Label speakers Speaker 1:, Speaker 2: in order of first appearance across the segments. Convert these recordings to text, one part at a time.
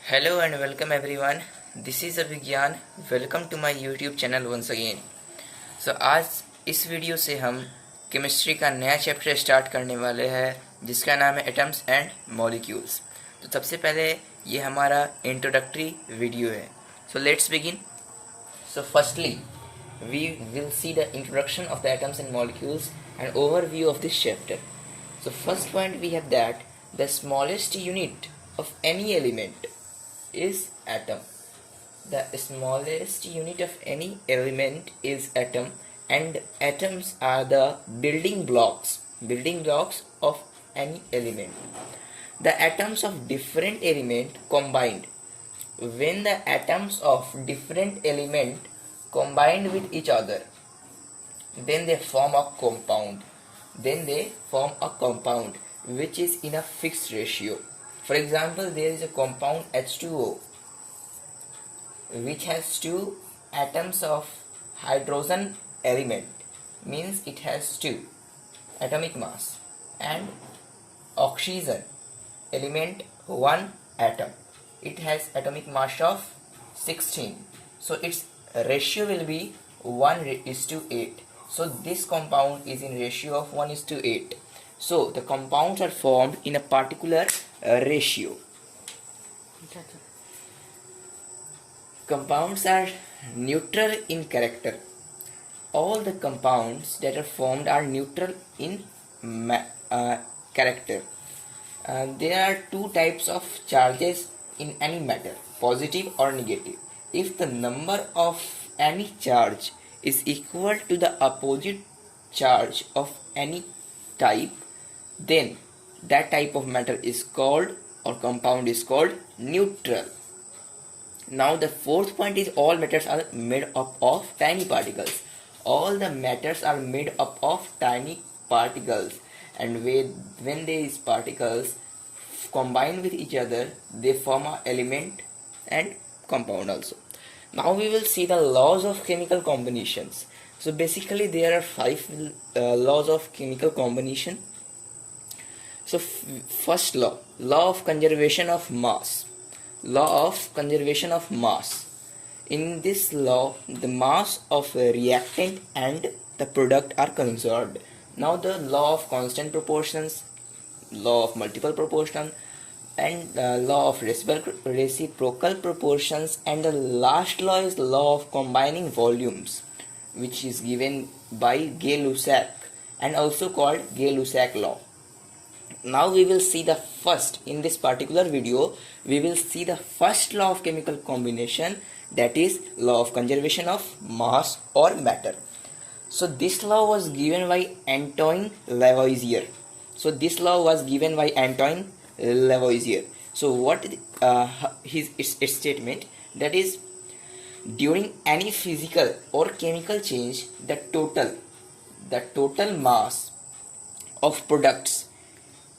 Speaker 1: Hello and welcome everyone. This is Abhigyan. Welcome to my YouTube channel once again. So आज इस video से हम chemistry का नया चैप्टर स्टार्ट करने वाले हैं जिसका नाम है एटम्स एंड मॉलिक्यूल्स. तो सबसे पहले ये हमारा इंट्रोडक्टरी वीडियो है. So let's begin. So firstly we will see the introduction of the atoms and molecules and overview of this chapter. So first point we have that the smallest unit of any element is atom. The smallest unit of any element is atom, and atoms are the building blocks of any element. The atoms of different element combined. When the atoms of different element combined with each other, then they form a compound. Which is in a fixed ratio. For example, there is a compound H2O which has two atoms of hydrogen element, means it has 2 atomic mass, and oxygen element 1 atom, it has atomic mass of 16. So its ratio will be 1:8. So this compound is in ratio of 1:8. So the compounds are formed in a particular ratio. Compounds are neutral in character. All the compounds that are formed are neutral in character. There are 2 types of charges in any matter, positive or negative. If the number of any charge is equal to the opposite charge of any type, then that type of matter is called, or compound is called, neutral. Now the fourth point is all matters are made up of tiny particles. All the matters are made up of tiny particles, and when these particles combine with each other, they form an element and compound also. Now we will see the laws of chemical combinations. So basically there are 5 laws of chemical combination. So first law of conservation of mass. Law of conservation of mass. In this law, the mass of a reactant and the product are conserved. Now the law of constant proportions, law of multiple proportion, and law of reciprocal proportions, and the last law is law of combining volumes, which is given by Gay-Lussac and also called Gay-Lussac law. Now we will see the first, in this particular video we will see the first law of chemical combination, that is law of conservation of mass or matter. So this law was given by Antoine Lavoisier. So what his statement, that is, during any physical or chemical change, the total mass of products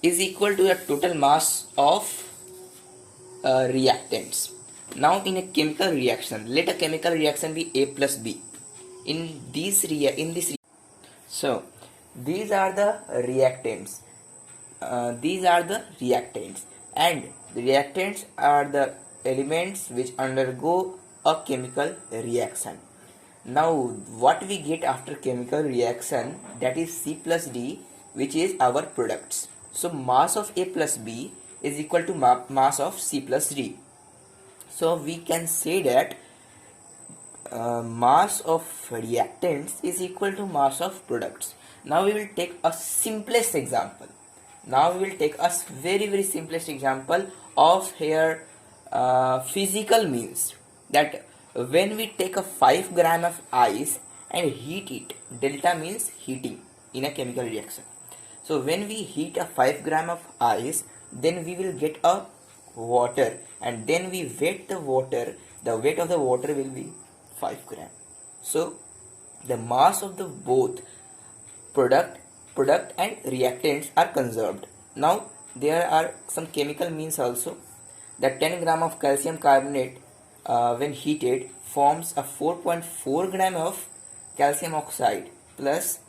Speaker 1: is equal to the total mass of reactants. Now in a chemical reaction, let a chemical reaction be A plus B. So these are the reactants. And the reactants are the elements which undergo a chemical reaction. Now what we get after chemical reaction, that is C plus D, which is our products. So mass of A plus B is equal to mass of C plus D. So we can say that mass of reactants is equal to mass of products. Now we will take a simplest example. Very simplest example of here physical means, that when we take a 5 gram of ice and heat it, delta means heating in a chemical reaction. So when we heat a 5 gram of ice, then we will get a water, and then we wet the water. The weight of the water will be 5 gram. So the mass of the both product and reactants are conserved. Now there are some chemical means also. The 10 gram of calcium carbonate when heated forms a 4.4 gram of calcium oxide plus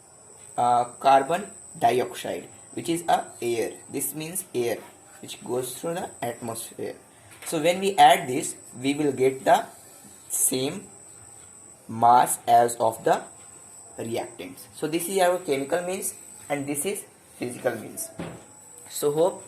Speaker 1: carbon dioxide, which is a air. This means air which goes through the atmosphere. So when we add this, we will get the same mass as of the reactants. So this is our chemical means and this is physical means. So hope